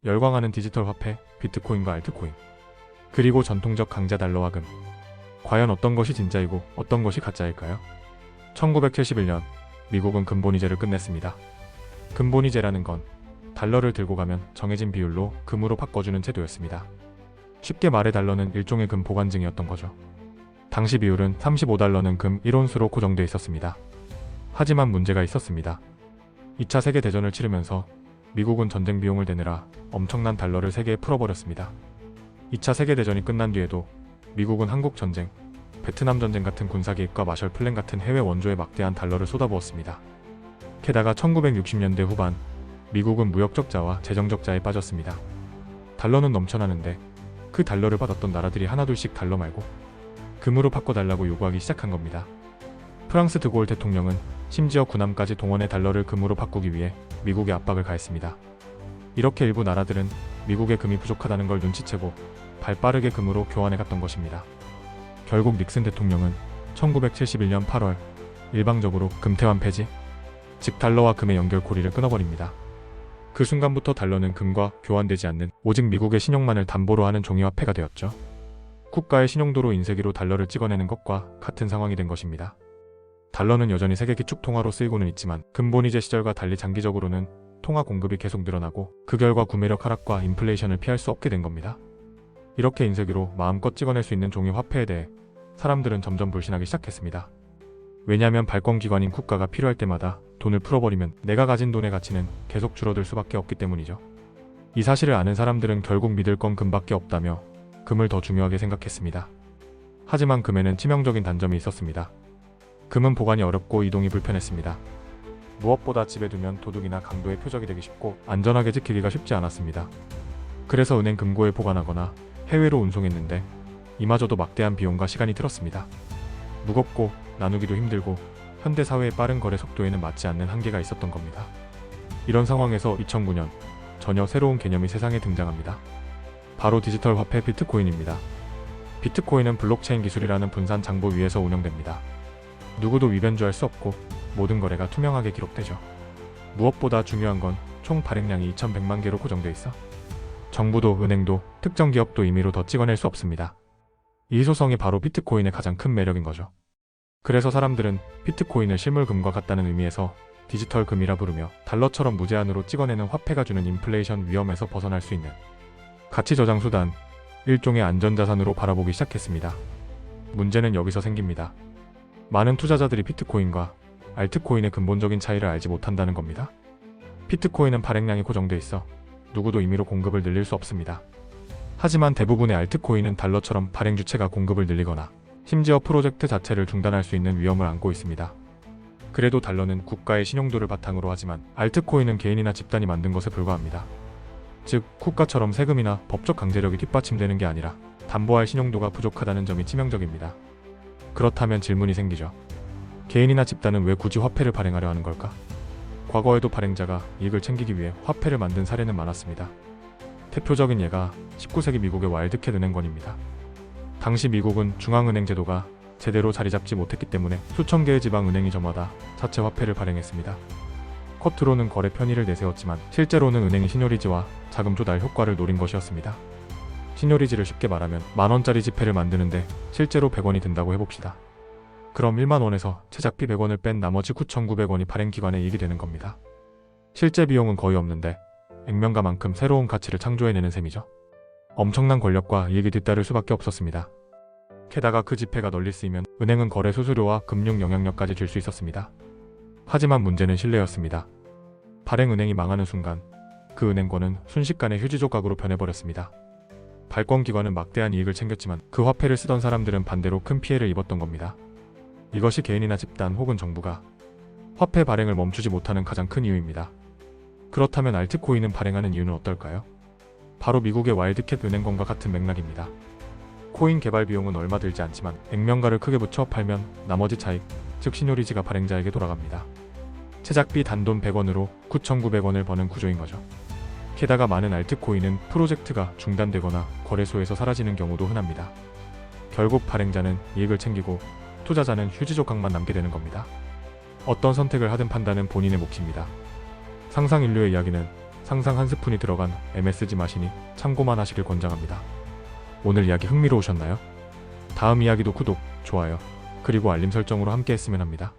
열광하는 디지털 화폐, 비트코인과 알트코인, 그리고 전통적 강자 달러와 금. 과연 어떤 것이 진짜이고 어떤 것이 가짜일까요? 1971년 미국은 금본위제를 끝냈습니다. 금본위제라는 건 달러를 들고 가면 정해진 비율로 금으로 바꿔주는 제도였습니다. 쉽게 말해 달러는 일종의 금 보관증이었던 거죠. 당시 비율은 35달러는 금 1온수로 고정돼 있었습니다. 하지만 문제가 있었습니다. 2차 세계대전을 치르면서 미국은 전쟁 비용을 대느라 엄청난 달러를 세계에 풀어버렸습니다. 2차 세계대전이 끝난 뒤에도 미국은 한국전쟁, 베트남전쟁 같은 군사개입과 마셜 플랜 같은 해외 원조에 막대한 달러를 쏟아부었습니다. 게다가 1960년대 후반 미국은 무역적자와 재정적자에 빠졌습니다. 달러는 넘쳐나는데 그 달러를 받았던 나라들이 하나둘씩 달러 말고 금으로 바꿔달라고 요구하기 시작한 겁니다. 프랑스 드골 대통령은 심지어 군함까지 동원해 달러를 금으로 바꾸기 위해 미국에 압박을 가했습니다. 이렇게 일부 나라들은 미국의 금이 부족하다는 걸 눈치채고 발빠르게 금으로 교환해 갔던 것입니다. 결국 닉슨 대통령은 1971년 8월 일방적으로 금태환 폐지, 즉 달러와 금의 연결고리를 끊어버립니다. 그 순간부터 달러는 금과 교환되지 않는 오직 미국의 신용만을 담보로 하는 종이화폐가 되었죠. 국가의 신용도로 인쇄기로 달러를 찍어내는 것과 같은 상황이 된 것입니다. 달러는 여전히 세계 기축 통화로 쓰이고는 있지만 금본위제 시절과 달리 장기적으로는 통화 공급이 계속 늘어나고 그 결과 구매력 하락과 인플레이션을 피할 수 없게 된 겁니다. 이렇게 인쇄기로 마음껏 찍어낼 수 있는 종이 화폐에 대해 사람들은 점점 불신하기 시작했습니다. 왜냐하면 발권기관인 국가가 필요할 때마다 돈을 풀어버리면 내가 가진 돈의 가치는 계속 줄어들 수밖에 없기 때문이죠. 이 사실을 아는 사람들은 결국 믿을 건 금밖에 없다며 금을 더 중요하게 생각했습니다. 하지만 금에는 치명적인 단점이 있었습니다. 금은 보관이 어렵고 이동이 불편했습니다. 무엇보다 집에 두면 도둑이나 강도의 표적이 되기 쉽고 안전하게 지키기가 쉽지 않았습니다. 그래서 은행 금고에 보관하거나 해외로 운송했는데 이마저도 막대한 비용과 시간이 들었습니다. 무겁고 나누기도 힘들고 현대 사회의 빠른 거래 속도에는 맞지 않는 한계가 있었던 겁니다. 이런 상황에서 2009년 전혀 새로운 개념이 세상에 등장합니다. 바로 디지털 화폐 비트코인입니다. 비트코인은 블록체인 기술이라는 분산 장부 위에서 운영됩니다. 누구도 위변조할 수 없고 모든 거래가 투명하게 기록되죠. 무엇보다 중요한 건 총 발행량이 2100만 개로 고정돼 있어 정부도 은행도 특정 기업도 임의로 더 찍어낼 수 없습니다. 이 소성이 바로 비트코인의 가장 큰 매력인 거죠. 그래서 사람들은 비트코인을 실물금과 같다는 의미에서 디지털 금이라 부르며 달러처럼 무제한으로 찍어내는 화폐가 주는 인플레이션 위험에서 벗어날 수 있는 가치 저장 수단, 일종의 안전자산으로 바라보기 시작했습니다. 문제는 여기서 생깁니다. 많은 투자자들이 비트코인과 알트코인의 근본적인 차이를 알지 못한다는 겁니다. 비트코인은 발행량이 고정돼 있어 누구도 임의로 공급을 늘릴 수 없습니다. 하지만 대부분의 알트코인은 달러처럼 발행 주체가 공급을 늘리거나 심지어 프로젝트 자체를 중단할 수 있는 위험을 안고 있습니다. 그래도 달러는 국가의 신용도를 바탕으로 하지만 알트코인은 개인이나 집단이 만든 것에 불과합니다. 즉 국가처럼 세금이나 법적 강제력이 뒷받침되는 게 아니라 담보할 신용도가 부족하다는 점이 치명적입니다. 그렇다면 질문이 생기죠. 개인이나 집단은 왜 굳이 화폐를 발행하려 하는 걸까? 과거에도 발행자가 이익을 챙기기 위해 화폐를 만든 사례는 많았습니다. 대표적인 예가 19세기 미국의 와일드캣 은행권입니다. 당시 미국은 중앙은행 제도가 제대로 자리 잡지 못했기 때문에 수천 개의 지방 은행이 저마다 자체 화폐를 발행했습니다. 겉으로는 거래 편의를 내세웠지만 실제로는 은행이 신요리지와 자금 조달 효과를 노린 것이었습니다. 신요리지를 쉽게 말하면 만원짜리 지폐를 만드는데 실제로 100원이 든다고 해봅시다. 그럼 1만원에서 제작비 100원을 뺀 나머지 9,900원이 발행기관의 이익이 되는 겁니다. 실제 비용은 거의 없는데 액면가만큼 새로운 가치를 창조해내는 셈이죠. 엄청난 권력과 이익이 뒤따를 수밖에 없었습니다. 게다가 그 지폐가 널리 쓰이면 은행은 거래 수수료와 금융 영향력까지 줄 수 있었습니다. 하지만 문제는 신뢰였습니다. 발행은행이 망하는 순간 그 은행권은 순식간에 휴지 조각으로 변해버렸습니다. 발권기관은 막대한 이익을 챙겼지만 그 화폐를 쓰던 사람들은 반대로 큰 피해를 입었던 겁니다. 이것이 개인이나 집단 혹은 정부가 화폐 발행을 멈추지 못하는 가장 큰 이유입니다. 그렇다면 알트코인은 발행하는 이유는 어떨까요? 바로 미국의 와일드캣 은행권과 같은 맥락입니다. 코인 개발 비용은 얼마 들지 않지만 액면가를 크게 붙여 팔면 나머지 차익, 즉 신요리지가 발행자에게 돌아갑니다. 제작비 단돈 100원으로 9,900원을 버는 구조인 거죠. 게다가 많은 알트코인은 프로젝트가 중단되거나 거래소에서 사라지는 경우도 흔합니다. 결국 발행자는 이익을 챙기고 투자자는 휴지 조각만 남게 되는 겁니다. 어떤 선택을 하든 판단은 본인의 몫입니다. 상상 인류의 이야기는 상상 한 스푼이 들어간 MSG 맛이니 참고만 하시길 권장합니다. 오늘 이야기 흥미로우셨나요? 다음 이야기도 구독, 좋아요, 그리고 알림 설정으로 함께 했으면 합니다.